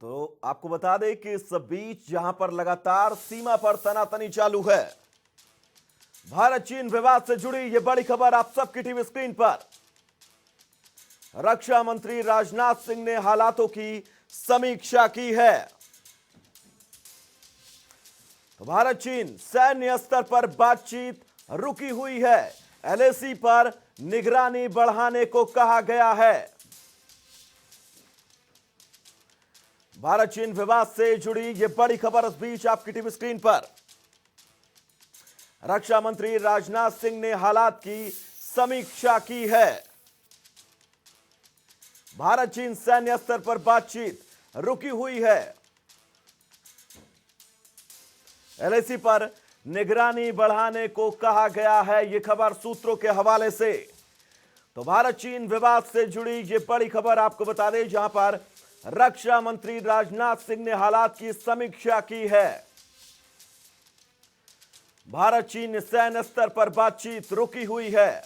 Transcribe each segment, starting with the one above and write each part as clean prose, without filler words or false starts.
तो आपको बता दें कि इस बीच जहां पर लगातार सीमा पर तनातनी चालू है, भारत चीन विवाद से जुड़ी यह बड़ी खबर आप सबकी टीवी स्क्रीन पर। रक्षा मंत्री राजनाथ सिंह ने हालातों की समीक्षा की है। तो भारत चीन सैन्य स्तर पर बातचीत रुकी हुई है। एलएसी पर निगरानी बढ़ाने को कहा गया है। भारत चीन विवाद से जुड़ी यह बड़ी खबर इस बीच आपकी टीवी स्क्रीन पर। रक्षा मंत्री राजनाथ सिंह ने हालात की समीक्षा की है। भारत चीन सैन्य स्तर पर बातचीत रुकी हुई है। एलएसी पर निगरानी बढ़ाने को कहा गया है, यह खबर सूत्रों के हवाले से। तो भारत चीन विवाद से जुड़ी यह बड़ी खबर आपको बता दें, जहां पर रक्षा मंत्री राजनाथ सिंह ने हालात की समीक्षा की है। भारत चीन सैन्य स्तर पर बातचीत रुकी हुई है।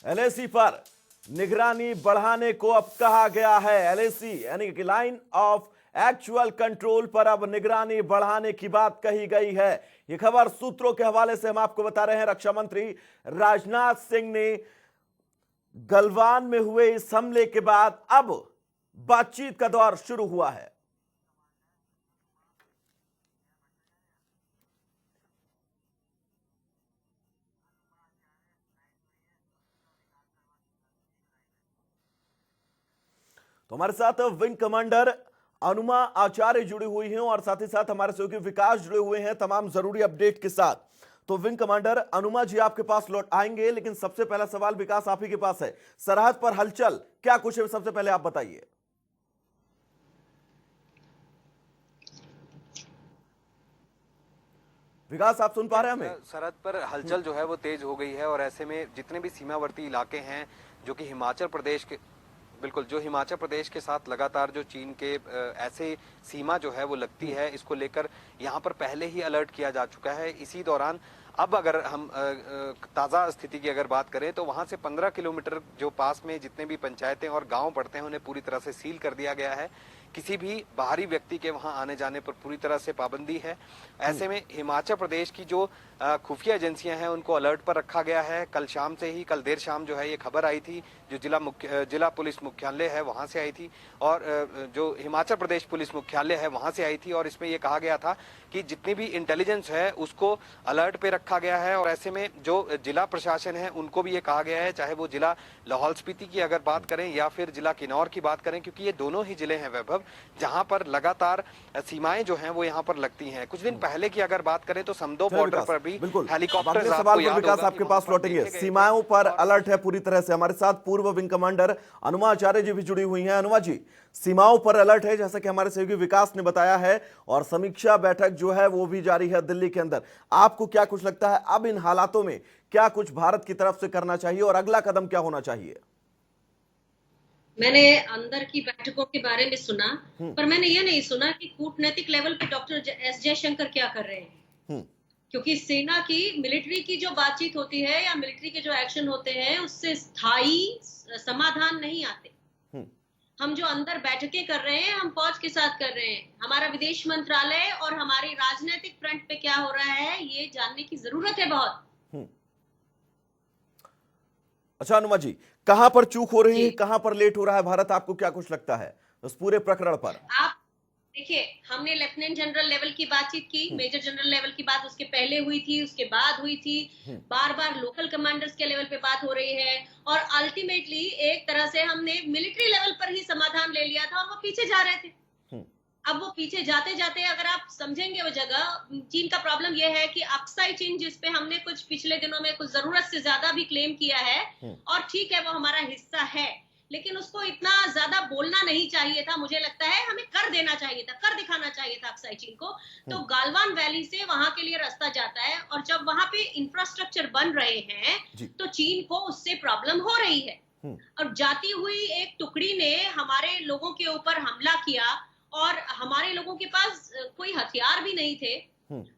एलएसी पर निगरानी बढ़ाने को अब कहा गया है। एलएसी यानी कि लाइन ऑफ एक्चुअल कंट्रोल पर अब निगरानी बढ़ाने की बात कही गई है। यह खबर सूत्रों के हवाले से हम आपको बता रहे हैं। रक्षा मंत्री राजनाथ सिंह ने गलवान में हुए इस हमले के बाद अब बातचीत का दौर शुरू हुआ है। तो हमारे साथ विंग कमांडर अनुमा आचार्य जुड़ी हुई हैं और साथ ही साथ हमारे सहयोगी विकास जुड़े हुए हैं तमाम जरूरी अपडेट के साथ। तो विंग कमांडर अनुमा जी आपके पास लौट आएंगे, लेकिन सबसे पहला सवाल विकास आप ही के पास है। सरहद पर हलचल क्या कुछ है, सबसे पहले आप बताइए। विकास आप सुन पा रहे हैं हमें? सरहद पर हलचल जो है वो तेज हो गई है और ऐसे में जितने भी सीमावर्ती इलाके हैं जो कि हिमाचल प्रदेश के बिल्कुल जो हिमाचल प्रदेश के साथ लगातार जो चीन के ऐसे सीमा जो है वो लगती है, इसको लेकर यहाँ पर पहले ही अलर्ट किया जा चुका है। इसी दौरान अब अगर हम ताज़ा स्थिति की अगर बात करें तो वहाँ से 15 किलोमीटर जो पास में जितने भी पंचायतें और गांव पड़ते हैं उन्हें पूरी तरह से सील कर दिया गया है। किसी भी बाहरी व्यक्ति के वहां आने जाने पर पूरी तरह से पाबंदी है। ऐसे में हिमाचल प्रदेश की जो खुफिया एजेंसियां हैं उनको अलर्ट पर रखा गया है। कल शाम से ही, कल देर शाम जो है ये खबर आई थी, जो जिला पुलिस मुख्यालय है वहां से आई थी और जो हिमाचल प्रदेश पुलिस मुख्यालय है वहां से आई थी और इसमें ये कहा गया था कि जितनी भी इंटेलिजेंस है उसको अलर्ट पे रखा गया है। और ऐसे में जो जिला प्रशासन है उनको भी ये कहा गया है, चाहे वो जिला लाहौल स्पीति की अगर बात करें या फिर जिला किन्नौर की बात करें, क्योंकि ये दोनों ही जिले हैं वैभव जहां पर लगातार सीमाएं जो हैं वो यहां पर लगती हैं। कुछ दिन पहले की अगर बात करें तो समदो बॉर्डर पर भी हेलीकॉप्टर सवाल पर विकास आपके पास लौटेंगे। सीमाओं पर अलर्ट है पूरी तरह से। हमारे साथ पूर्व विंग कमांडर अनुमा आचार्य जी भी जुड़ी हुई हैं। अनुमा जी, सीमाओं पर अलर्ट है जैसा कि हमारे सहयोगी विकास ने बताया है और समीक्षा बैठक जो है वो भी जारी है दिल्ली के अंदर। आपको क्या कुछ लगता है अब इन हालातों में क्या कुछ भारत की तरफ से करना चाहिए और अगला कदम क्या होना चाहिए? मैंने अंदर की बैठकों के बारे में सुना, पर मैंने ये नहीं सुना कि कूटनीतिक लेवल पे डॉक्टर एस जयशंकर क्या कर रहे हैं। क्योंकि सेना की मिलिट्री की जो बातचीत होती है या मिलिट्री के जो एक्शन होते हैं उससे स्थायी समाधान नहीं आते। हम जो अंदर बैठकें कर रहे हैं हम फौज के साथ कर रहे हैं। हमारा विदेश मंत्रालय और हमारी राजनीतिक फ्रंट पे क्या हो रहा है ये जानने की जरूरत है बहुत। अच्छा अनुमा जी, कहां पर चूक हो रही है, कहां पर लेट हो रहा है भारत, आपको क्या कुछ लगता है उस पूरे प्रकरण पर? आप देखिए, हमने लेफ्टिनेंट जनरल लेवल की बातचीत की, मेजर जनरल लेवल की बात उसके पहले हुई थी, उसके बाद हुई थी, बार बार लोकल कमांडर्स के लेवल पे बात हो रही है और अल्टीमेटली एक तरह से हमने मिलिट्री लेवल पर ही समाधान ले लिया था और वो पीछे जा रहे थे। अब वो पीछे जाते जाते अगर आप समझेंगे वो जगह, चीन का प्रॉब्लम ये है कि अक्साई चीन जिस पे हमने कुछ पिछले दिनों में कुछ जरूरत से ज्यादा भी क्लेम किया है और ठीक है वो हमारा हिस्सा है, लेकिन उसको इतना ज्यादा बोलना नहीं चाहिए था। मुझे लगता है हमें कर देना चाहिए था, कर दिखाना चाहिए था अक्साई चीन को। तो गालवान वैली से वहां के लिए रास्ता जाता है और जब वहां पे इंफ्रास्ट्रक्चर बन रहे हैं तो चीन को उससे प्रॉब्लम हो रही है। और जाती हुई एक टुकड़ी ने हमारे लोगों के ऊपर हमला किया और हमारे लोगों के पास कोई हथियार भी नहीं थे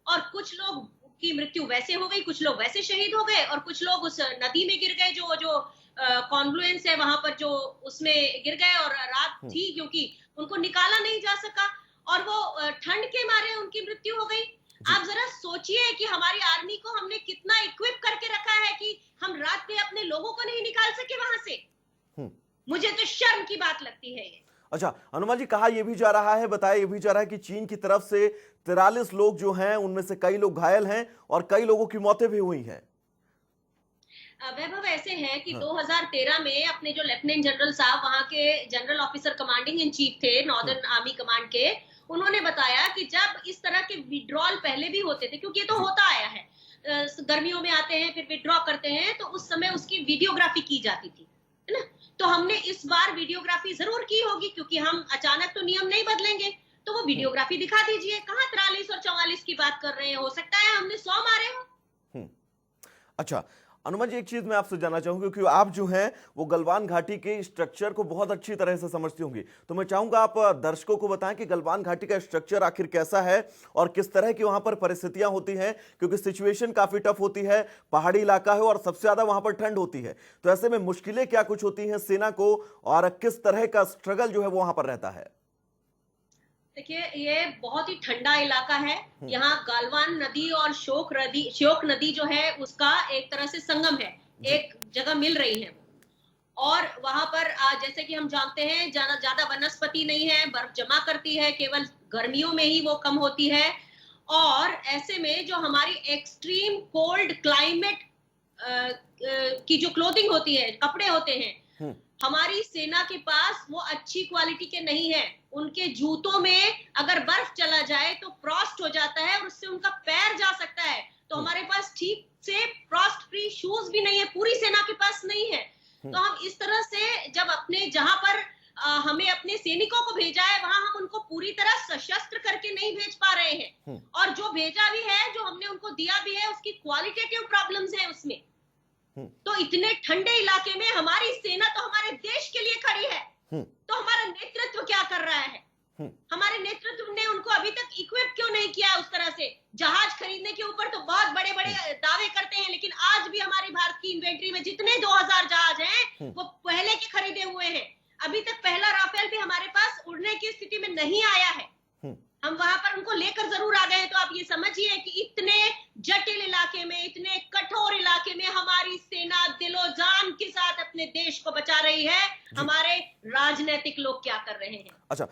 और कुछ लोग की मृत्यु वैसे हो गई, कुछ लोग वैसे शहीद हो गए और कुछ लोग उस नदी में गिर गए जो कॉन्फ्लुएंस है वहां पर, जो उसमें गिर गए और रात थी क्योंकि उनको निकाला नहीं जा सका और वो ठंड के मारे उनकी मृत्यु हो गई। आप जरा सोचिए कि हमारी आर्मी को हमने कितना इक्विप करके रखा है कि हम रात में अपने लोगों को नहीं निकाल सके वहां से। मुझे तो शर्म की बात लगती है ये। अच्छा हनुमान जी, कहा यह भी जा रहा है, बताया यह भी जा रहा है कि चीन की तरफ से 43 लोग जो हैं उनमें से कई लोग घायल हैं और कई लोगों की मौतें भी हुई हैं। वैभव ऐसे है कि 2013 में अपने जो लेफ्टिनेंट जनरल साहब वहां के general officer commanding in chief थे नॉर्दर्न आर्मी कमांड के, उन्होंने बताया कि जब इस तरह के विड्रॉल पहले भी होते थे, क्योंकि ये तो होता आया है, गर्मियों में आते हैं फिर विड्रॉ करते हैं, तो उस समय उसकी वीडियोग्राफी की जाती थी, है ना। तो हमने इस बार वीडियोग्राफी जरूर की होगी, क्योंकि हम अचानक तो नियम नहीं बदलेंगे, तो वो वीडियोग्राफी दिखा दीजिए। कहाँ 43 और 44 की बात कर रहे हैं, हो सकता है हमने 100 मारे हो। अच्छा हनुमान जी, एक चीज मैं आपसे जानना चाहूंगा, क्योंकि आप जो हैं वो गलवान घाटी के स्ट्रक्चर को बहुत अच्छी तरह से समझती होंगी, तो मैं चाहूंगा आप दर्शकों को बताएं कि गलवान घाटी का स्ट्रक्चर आखिर कैसा है और किस तरह की वहां पर परिस्थितियां होती हैं, क्योंकि सिचुएशन काफी टफ होती है, पहाड़ी इलाका है और सबसे ज्यादा वहां पर ठंड होती है, तो ऐसे में मुश्किलें क्या कुछ होती हैं सेना को और किस तरह का स्ट्रगल जो है वो वहां पर रहता है। देखिए, ये बहुत ही ठंडा इलाका है। यहाँ गालवान नदी और श्योक नदी जो है उसका एक तरह से संगम है, एक जगह मिल रही है। और वहां पर जैसे कि हम जानते हैं ज्यादा वनस्पति नहीं है, बर्फ जमा करती है, केवल गर्मियों में ही वो कम होती है। और ऐसे में जो हमारी एक्सट्रीम कोल्ड क्लाइमेट की जो क्लोथिंग होती है, कपड़े होते हैं, हमारी सेना के पास वो अच्छी क्वालिटी के नहीं है। उनके जूतों में अगर बर्फ चला जाए तो फ्रॉस्ट हो जाता है और उससे उनका पैर जा सकता है। तो हमारे पास ठीक से फ्रॉस्ट फ्री शूज भी नहीं है, पूरी सेना के पास नहीं है। तो हम इस तरह से जब अपने जहां पर हमें अपने सैनिकों को भेजा है वहां हम उनको पूरी तरह सशस्त्र करके नहीं भेज पा रहे हैं, और जो भेजा भी है, जो हमने उनको दिया भी है, उसकी क्वालिटेटिव प्रॉब्लम्स है उसमें। तो इतने ठंडे इलाके में हमारी सेना तो हमारे देश के लिए खड़ी है, तो हमारा नेतृत्व क्या कर रहा है? हमारे नेतृत्व ने उनको अभी तक इक्विप क्यों नहीं किया उस तरह से? जहाज खरीदने के ऊपर तो बहुत बड़े बड़े दावे करते हैं, लेकिन आज भी हमारी भारत की इन्वेंट्री में जितने 2000 जहाज हैं वो पहले के खरीदे हुए हैं। अभी तक पहला राफेल भी हमारे पास उड़ने की स्थिति में नहीं आया है। हम वहां पर उनको लेकर जरूर आ गए हैं। तो आप ये समझिए कि इतने जटिल इलाके में, इतने कठोर इलाके में हमारी सेना दिलो जान के साथ अपने देश को बचा रही है। हमारे राजनीतिक लोग क्या कर रहे हैं? अच्छा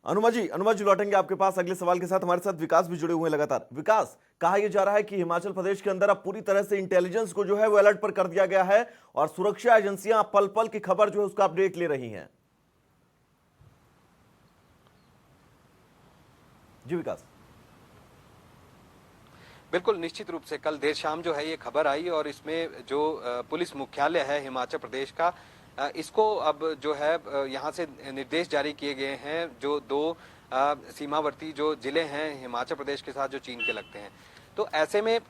अनुमा जी लौटेंगे आपके पास अगले सवाल के साथ। हमारे साथ विकास भी जुड़े हुए हैं लगातार। विकास, कहा यह जा रहा है कि हिमाचल प्रदेश के अंदर अब पूरी तरह से इंटेलिजेंस को जो है वो अलर्ट पर कर दिया गया है और सुरक्षा एजेंसियां पल पल की खबर जो है उसका अपडेट ले रही हैं। जी विकास। बिल्कुल, निश्चित रूप से कल देर शाम जो है ये खबर आई और इसमें जो पुलिस मुख्यालय है हिमाचल प्रदेश का, इसको अब जो है यहाँ से निर्देश जारी किए गए हैं जो 2 सीमावर्ती जो जिले हैं हिमाचल प्रदेश के साथ जो चीन के लगते हैं। तो ऐसे में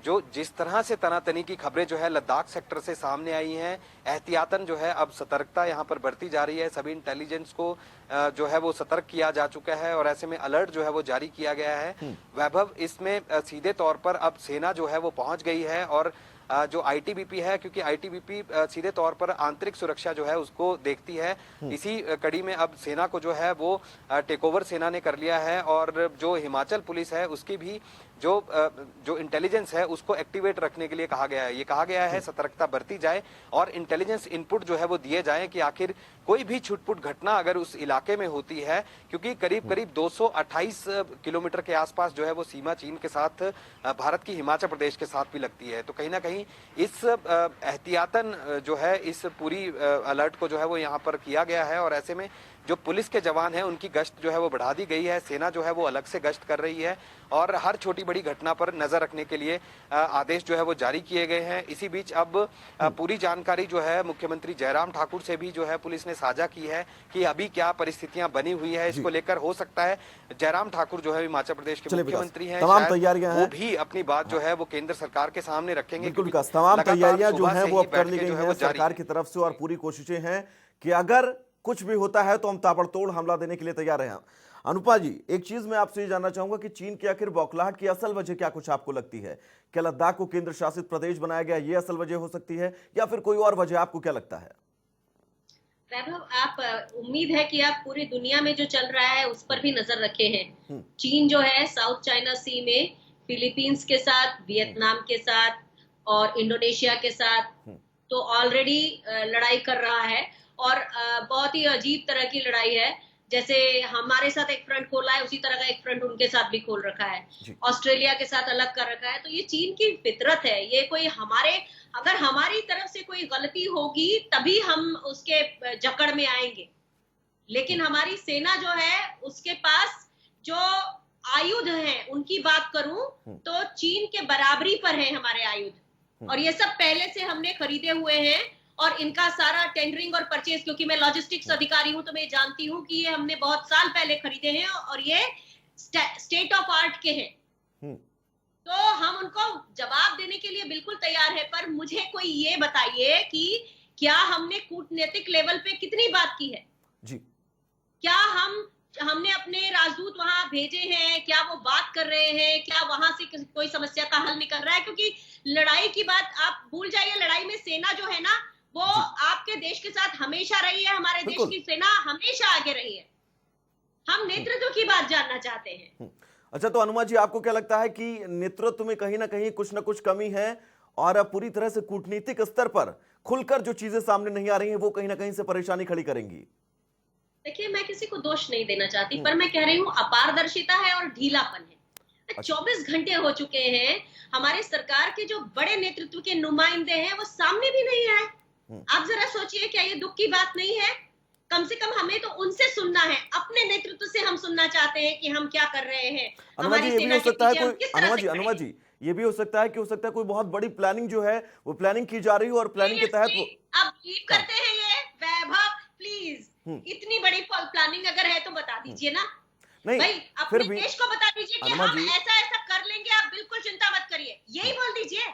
जो जिस तरह से तनातनी की खबरें जो है लद्दाख सेक्टर से सामने आई हैं, एहतियातन जो है अब सतर्कता यहाँ पर बढ़ती जा रही है। सभी इंटेलिजेंस को जो है वो सतर्क किया जा चुका है और ऐसे में अलर्ट जो है वो जारी किया गया है। वैभव, इसमें सीधे तौर पर अब सेना जो है वो पहुंच गई है और जो आईटीबीपी है, क्योंकि आईटीबीपी सीधे तौर पर आंतरिक सुरक्षा जो है उसको देखती है, इसी कड़ी में अब सेना को जो है वो टेक ओवर सेना ने कर लिया है और जो हिमाचल पुलिस है उसकी भी जो इंटेलिजेंस है उसको एक्टिवेट रखने के लिए कहा गया है। ये कहा गया है सतर्कता बरती जाए और इंटेलिजेंस इनपुट जो है वो दिए जाएं कि आखिर कोई भी छुटपुट घटना अगर उस इलाके में होती है, क्योंकि करीब करीब 228 किलोमीटर के आसपास जो है वो सीमा चीन के साथ भारत की हिमाचल प्रदेश के साथ भी लगती है। तो कहीं ना कहीं इस एहतियातन जो है इस पूरी अलर्ट को जो है वो यहाँ पर किया गया है और ऐसे में जो पुलिस के जवान हैं उनकी गश्त जो है वो बढ़ा दी गई है। सेना जो है वो अलग से गश्त कर रही है और हर छोटी बड़ी घटना पर नजर रखने के लिए आदेश जो है वो जारी किए गए हैं। इसी बीच अब पूरी जानकारी जो है मुख्यमंत्री जयराम ठाकुर से भी जो है पुलिस ने साझा की है कि अभी क्या परिस्थितियां बनी हुई है। इसको लेकर हो सकता है जयराम ठाकुर जो है हिमाचल प्रदेश के मुख्यमंत्री हैं, तमाम तैयारियां वो भी अपनी बात जो है वो केंद्र सरकार के सामने रखेंगे। तमाम तैयारियां जो है वो अब कर ली गई हैं सरकार की तरफ से और पूरी कोशिशें हैं कि अगर कुछ भी होता है तो हम ताबड़तोड़ हमला देने के लिए तैयार हैं। अनुपा जी, एक चीज मैं आपसे ये जानना चाहूंगा कि चीन की आखिर बौखलाहट की असल वजह क्या कुछ आपको लगती है? क्या लद्दाख को केंद्र शासित प्रदेश बनाया गया ये असल वजह हो सकती है, या फिर कोई और वजह? आपको क्या लगता है? वैभव, आप उम्मीद है कि आप पूरी दुनिया में जो चल रहा है उस पर भी नजर रखे हैं। चीन जो है साउथ चाइना सी में फिलीपींस के साथ, वियतनाम के साथ और इंडोनेशिया के साथ तो ऑलरेडी लड़ाई कर रहा है, और बहुत ही अजीब तरह की लड़ाई है। जैसे हमारे साथ एक फ्रंट खोला है, उसी तरह का एक फ्रंट उनके साथ भी खोल रखा है। ऑस्ट्रेलिया के साथ अलग कर रखा है। तो ये चीन की फितरत है। ये कोई अगर हमारी तरफ से कोई गलती होगी तभी हम उसके जकड़ में आएंगे, लेकिन हमारी सेना जो है उसके पास जो आयुध हैं उनकी बात करूं तो चीन के बराबरी पर है हमारे आयुध, और ये सब पहले से हमने खरीदे हुए हैं। और इनका सारा टेंडरिंग और परचेज, क्योंकि मैं लॉजिस्टिक्स अधिकारी हूं तो मैं जानती हूं कि ये हमने बहुत साल पहले खरीदे हैं और ये स्टेट ऑफ आर्ट के हैं। तो हम उनको जवाब देने के लिए बिल्कुल तैयार है। पर मुझे कोई ये बताइए कि क्या हमने कूटनीतिक लेवल पे कितनी बात की है जी? क्या हमने अपने राजदूत वहां भेजे हैं? क्या वो बात कर रहे हैं? क्या वहां से कोई समस्या का हल निकल रहा है? क्योंकि लड़ाई की बात आप भूल जाइए। लड़ाई में सेना जो है ना वो आपके देश के साथ हमेशा रही है। हमारे देश की सेना हमेशा आगे रही है। हम नेतृत्व की बात जानना चाहते हैं। अच्छा, तो अनुमा जी, आपको क्या लगता है कि नेतृत्व में कहीं ना कहीं कुछ ना कुछ कमी है, और पूरी तरह से कूटनीतिक स्तर पर खुलकर जो चीजें सामने नहीं आ रही हैं वो कहीं ना कहीं से परेशानी खड़ी करेंगी? देखिए, मैं किसी को दोष नहीं देना चाहती, पर मैं कह रही हूँ अपारदर्शिता है और ढीलापन है। 24 घंटे हो चुके हैं, हमारे सरकार के जो बड़े नेतृत्व के नुमाइंदे हैं वो सामने भी नहीं आए। आप जरा सोचिए, क्या ये दुख की बात नहीं है? कम से कम हमें तो उनसे सुनना है, अपने नेतृत्व से हम सुनना चाहते हैं कि हम क्या कर रहे हैं। हमारी सेना के पीछे हम किस तरह से अनुमा जी, ये भी हो सकता है कि कोई बहुत बड़ी प्लानिंग जो है वो प्लानिंग की जा रही हो, और प्लानिंग के तहत वो अब बिलीव करते हैं ये वैभव, प्लीज इतनी बड़ी प्लानिंग अगर है तो बता दीजिए ना। नहीं भाई, अपने देश को बता दीजिए कि हम ऐसा ऐसा कर लेंगे, आप बिल्कुल चिंता मत करिए। यही बोल दीजिए,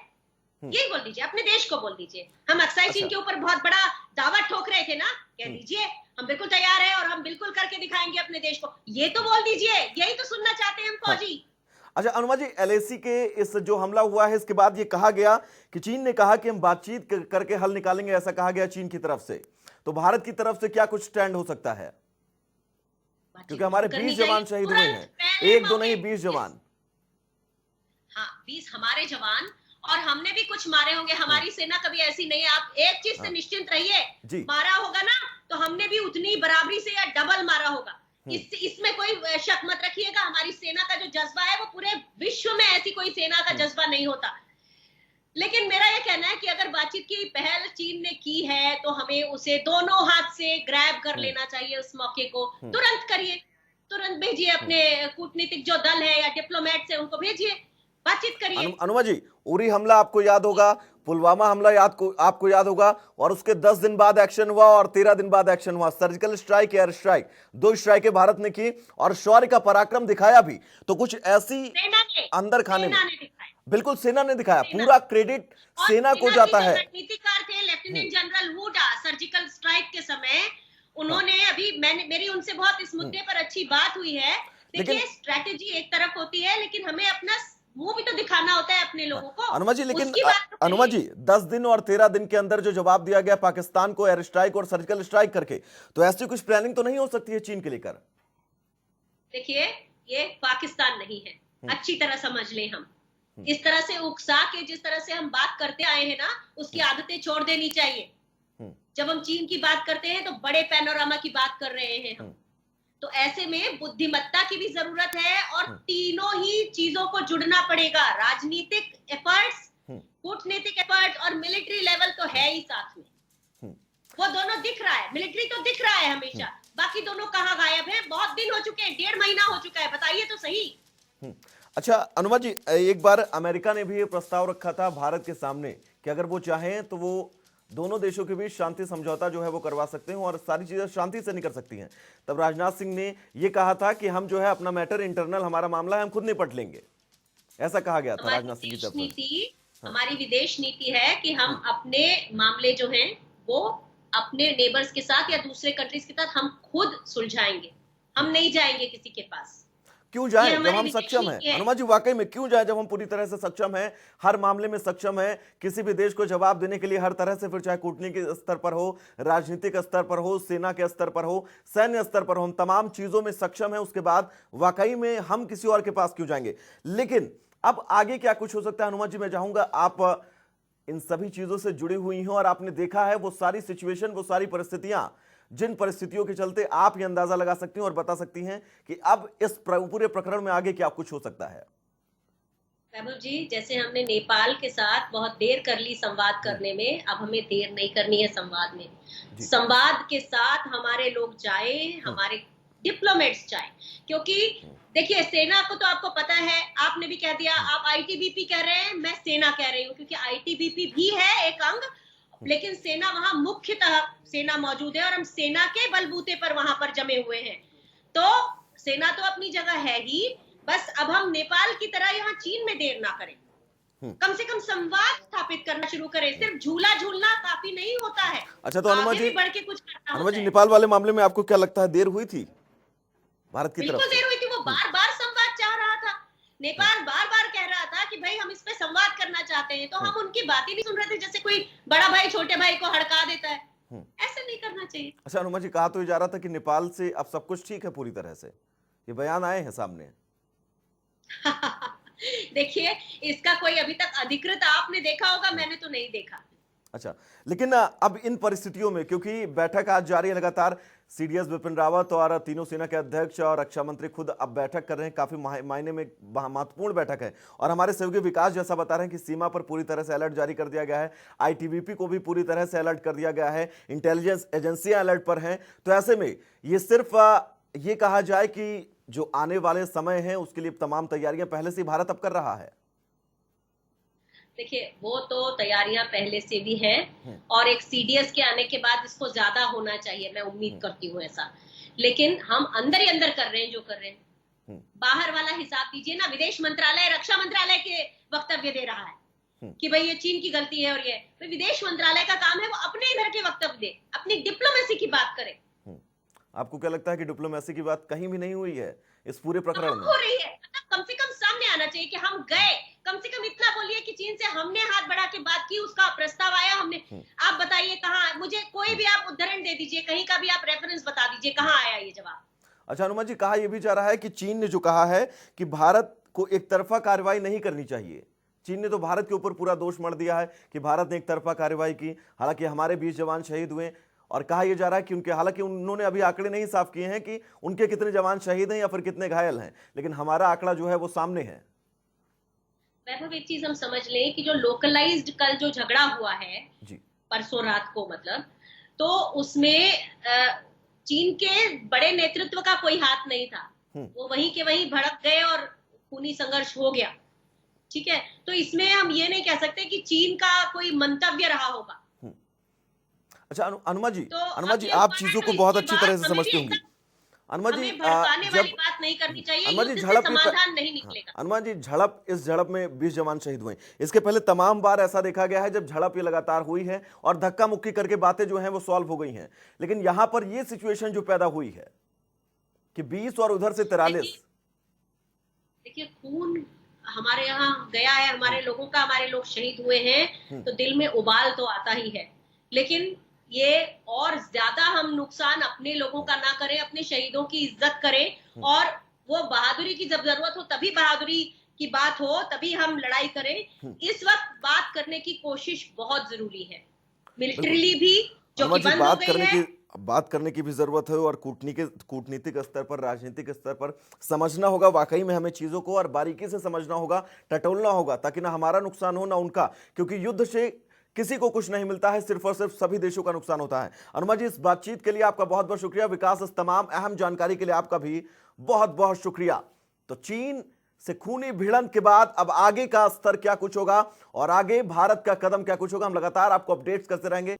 यही बोल दीजिए, अपने देश को बोल दीजिए। हम अक्साई चीन के ऊपर बहुत बड़ा दावा ठोक रहे थे ना, कह दीजिए हम बिल्कुल तैयार है और हम बिल्कुल करके दिखाएंगे अपने देश को। ये तो बोल दीजिए, यही तो सुनना चाहते हैं हम फौजी। अच्छा अनुमा जी, एलएसी के इस जो हमला हुआ है इसके बाद ये कहा गया कि चीन ने कहा कि हम बातचीत करके हल निकालेंगे, ऐसा कहा गया चीन की तरफ से। तो भारत की तरफ से क्या कुछ स्टैंड हो सकता है? क्योंकि हमारे 20 जवान शहीद हुए हैं, एक दो नहीं 20 जवान। हाँ, 20 हमारे जवान, और हमने भी कुछ मारे होंगे। हमारी सेना कभी ऐसी नहीं है, आप एक चीज से निश्चिंत रहिए, मारा होगा ना तो हमने भी उतनी बराबरी से या डबल मारा होगा। इसमें कोई शक मत रखिएगा। हमारी सेना का जो जज्बा है वो पूरे विश्व में ऐसी कोई सेना का जज्बा नहीं होता। लेकिन मेरा ये कहना है कि अगर बातचीत की पहल चीन ने की है तो हमें उसे दोनों हाथ से ग्रैब कर लेना चाहिए। उस मौके को तुरंत करिए, तुरंत भेजिए अपने कूटनीतिक जो दल है या डिप्लोमेट्स है उनको भेजिए, बातचीत करिए। अनुमा जी, उरी हमला आपको याद होगा, पुलवामा हमला आपको याद होगा, और उसके 10 दिन बाद एक्शन हुआ और 13 दिन बाद एक्शन हुआ। सर्जिकल स्ट्राइक, एयर स्ट्राइक, 2 स्ट्राइकें भारत ने की और शौर्य का पराक्रम दिखाया भी। तो कुछ ऐसी अंदर खाने में बिल्कुल सेना ने दिखाया, पूरा क्रेडिट सेना को जाता है। रणनीतिकार थे lieutenant general Hooda, surgical strike के समय उन्होंने अभी मेरी उनसे बहुत इस मुद्दे पर अच्छी बात हुई है। देखिए, स्ट्रेटेजी एक तरफ होती है लेकिन हमें अपना मुंह भी तो दिखाना होता है अपने लोगों को। अनुमा जी, लेकिन अनुमा जी 10 दिन और 13 दिन के अंदर जो जवाब दिया गया पाकिस्तान को एयर स्ट्राइक और सर्जिकल स्ट्राइक करके, तो ऐसी कुछ प्लानिंग तो नहीं हो सकती है चीन के लेकर? देखिए, ये पाकिस्तान नहीं है, अच्छी तरह समझ लें। हम इस तरह से उकसा के जिस तरह से हम बात करते आए हैं ना, उसकी आदतें छोड़ देनी चाहिए। जब हम चीन की बात करते हैं तो बड़े पैनोरामा की बात कर रहे हैं हम। तो ऐसे में बुद्धिमत्ता की भी जरूरत है और तीनों ही चीजों को जुड़ना पड़ेगा। राजनीतिक एफर्ट्स, कूटनीतिक एफर्ट और मिलिट्री लेवल तो है ही साथ में। वो दोनों दिख रहा है, मिलिट्री तो दिख रहा है हमेशा, बाकी दोनों कहाँ गायब हैं? बहुत दिन हो चुके हैं, 1.5 महीना हो चुका है, बताइए तो सही। अच्छा अनुमा जी, एक बार अमेरिका ने भी ये प्रस्ताव रखा था भारत के सामने कि अगर वो चाहें तो वो दोनों देशों के बीच शांति समझौता जो है वो करवा सकते हैं और सारी चीजें शांति से नहीं कर सकती हैं। तब राजनाथ सिंह ने ये कहा था कि हम जो है अपना मैटर इंटरनल, हमारा मामला है, हम खुद निपट लेंगे, ऐसा कहा गया था राजनाथ सिंह की तरफ से। हमारी विदेश नीति है कि हम अपने मामले जो हैं वो अपने नेबर्स के साथ या दूसरे कंट्रीज के साथ हम खुद सुलझाएंगे। हम नहीं जाएंगे किसी के पास। क्यों जाएं ये जब हमारी हम विदेशी सक्षम हैं? है। हनुमान जी वाकई में क्यों जाएं जब हम पूरी तरह से सक्षम हैं, हर मामले में सक्षम हैं, किसी भी देश को जवाब देने के लिए हर तरह से, फिर चाहे कूटनीतिक स्तर पर हो, राजनीतिक स्तर पर हो, सेना के स्तर पर हो, सैन्य स्तर पर हो, हम तमाम चीजों में सक्षम हैं। उसके बाद वाकई में हम किसी और के पास क्यों जाएंगे? लेकिन अब आगे क्या कुछ हो सकता है? हनुमान जी मैं चाहूंगा आप इन सभी चीजों से जुड़ी हुई हैं और आपने देखा है वो सारी सिचुएशन, वो सारी परिस्थितियां, जिन परिस्थितियों के चलते आप ये अंदाजा लगा सकती हैं और बता सकती हैं कि अब इस पूरे प्रकरण में आगे क्या कुछ हो सकता है। वैभव जी, जैसे हमने नेपाल के साथ बहुत देर कर ली संवाद करने में, अब हमें देर नहीं करनी है संवाद में। संवाद के साथ हमारे लोग जाए, हमारे डिप्लोमेट्स जाए, क्योंकि देखिए सेना को तो आपको पता है, आपने भी कह दिया, आप आईटीबीपी कह रहे हैं, मैं सेना कह रही हूँ, क्योंकि आईटीबीपी भी है एक अंग, लेकिन सेना वहां मुख्यतः सेना मौजूद है और हम सेना के बलबूते पर वहां पर जमे हुए हैं। तो सेना तो अपनी जगह है ही, बस अब हम नेपाल की तरह यहाँ चीन में देर ना करें, कम से कम संवाद स्थापित करना शुरू करें। सिर्फ झूला झूलना काफी नहीं होता है। अच्छा, तो हनुमान आगे जी, भी बढ़ के कुछ करना हनुमान होता जी है। नेपाल वाले मामले में आपको क्या लगता है देर हुई थी भारत की तरफ बिल्कुल से? देर हुई थी। वो बार बार संवाद चाह रहा था, नेपाल बार बार कह रहा था कि भाई हम इस पे संवाद करना चाहते हैं, तो हम उनकी बात ही नहीं सुन रहे थे। जैसे कोई बड़ा भाई छोटे भाई को हड़का देता है, ऐसा नहीं करना चाहिए। अच्छा हनुमान जी, कहा तो ये जा रहा था कि नेपाल से अब सब कुछ ठीक है पूरी तरह से, ये बयान आए हैं सामने। देखिए, इसका कोई अभी तक अधिकृत आपने देखा होगा, मैंने तो नहीं देखा। अच्छा, लेकिन अब इन परिस्थितियों में, क्योंकि बैठक आज जारी है लगातार, सीडीएस बिपिन रावत और तीनों सेना के अध्यक्ष और रक्षा मंत्री खुद अब बैठक कर रहे हैं, काफी मायने में महत्वपूर्ण बैठक है। और हमारे सहयोगी विकास जैसा बता रहे हैं कि सीमा पर पूरी तरह से अलर्ट जारी कर दिया गया है, आईटीबीपी को भी पूरी तरह से अलर्ट कर दिया गया है, इंटेलिजेंस एजेंसियां अलर्ट पर हैं। तो ऐसे में ये सिर्फ ये कहा जाए कि जो आने वाले समय है उसके लिए तमाम तैयारियां पहले से भारत अब कर रहा है। देखिए, वो तो तैयारियां पहले से भी हैं और एक सीडीएस के आने के बाद इसको ज्यादा होना चाहिए, मैं उम्मीद करती हूँ ऐसा। लेकिन हम अंदर ही अंदर कर रहे हैं जो कर रहे हैं। बाहर वाला हिसाब दीजिए ना, विदेश मंत्रालय रक्षा मंत्रालय के वक्तव्य दे रहा है कि भाई ये चीन की गलती है, और ये तो विदेश मंत्रालय का काम है वो अपने इधर के वक्तव्य दे, अपनी डिप्लोमेसी की बात करे। आपको क्या लगता है कि डिप्लोमेसी की बात कहीं भी नहीं हुई है इस पूरे प्रकरण में? हो रही है, मतलब कम से कम सामने आना चाहिए कि हम गए, कम से कम इतना बोलिए कि चीन से हमने हाथ बढ़ा के बात की, उसका प्रस्ताव आया, हमने। आप बताइए कहाँ, मुझे कोई भी आप उदाहरण दे दीजिए, कहीं का भी आप रेफरेंस बता दीजिए, कहाँ आया ये जवाब। अच्छा हनुमान जी, कहा यह भी जा रहा है कि चीन ने जो कहा है कि भारत को एक तरफा कार्रवाई नहीं करनी चाहिए। चीन ने तो भारत के ऊपर पूरा दोष मढ़ दिया है कि भारत ने एक तरफा कार्रवाई की, हालांकि हमारे 20 जवान शहीद हुए। और कहा यह जा रहा है कि उनके, हालांकि उन्होंने अभी आंकड़े नहीं साफ किए हैं कि उनके कितने जवान शहीद हैं या फिर कितने घायल हैं, लेकिन हमारा आंकड़ा जो है वो सामने है। वैभव, एक चीज हम समझ लें कि जो लोकलाइज्ड कल जो झगड़ा हुआ है परसों रात को, मतलब, तो उसमें चीन के बड़े नेतृत्व का कोई हाथ नहीं था। वो वहीं के वहीं भड़क गए और खूनी संघर्ष हो गया। ठीक है, तो इसमें हम ये नहीं कह सकते कि चीन का कोई मंतव्य रहा होगा। अच्छा हनुमान जी, तो आप चीजों को बहुत अच्छी तरह से समझती होंगी। हनुमान जी, वाली बात नहीं करनी चाहिए, हनुमान जी, समाधान नहीं निकलेगा। हनुमान जी, इस झड़प में 20 जवान शहीद हुए। इसके पहले तमाम बार ऐसा देखा गया है जब झड़प ये लगातार हुई है और धक्का मुक्की करके बातें जो हैं वो सॉल्व हो गई हैं, लेकिन यहां पर ये सिचुएशन जो पैदा हुई है कि 20 और उधर से 43। देखिए, खून हमारे यहाँ गया है, हमारे लोगों का, हमारे लोग शहीद हुए हैं, तो दिल में उबाल तो आता ही है। लेकिन ये और ज्यादा हम नुकसान अपने लोगों का ना करें, अपने शहीदों की इज्जत करें, और वो बहादुरी की जब जरूरत हो तभी बहादुरी की बात हो, तभी हम लड़ाई करें। इस वक्त बात करने की कोशिश बहुत जरूरी है, मिलिट्रीली भी, जो कि बंद हो गई है। बात करने की भी जरूरत है और कूटनीतिक स्तर पर, राजनीतिक स्तर पर समझना होगा वाकई में हमें चीजों को, और बारीकी से समझना होगा, टटोलना होगा, ताकि ना हमारा नुकसान हो ना उनका, क्योंकि युद्ध से किसी को कुछ नहीं मिलता है, सिर्फ और सिर्फ सभी देशों का नुकसान होता है। हनुमान जी, इस बातचीत के लिए आपका बहुत बहुत शुक्रिया। विकास, इस तमाम अहम जानकारी के लिए आपका भी बहुत बहुत शुक्रिया। तो चीन से खूनी भिड़ंत के बाद अब आगे का स्तर क्या कुछ होगा और आगे भारत का कदम क्या कुछ होगा, हम लगातार आपको अपडेट्स करते रहेंगे।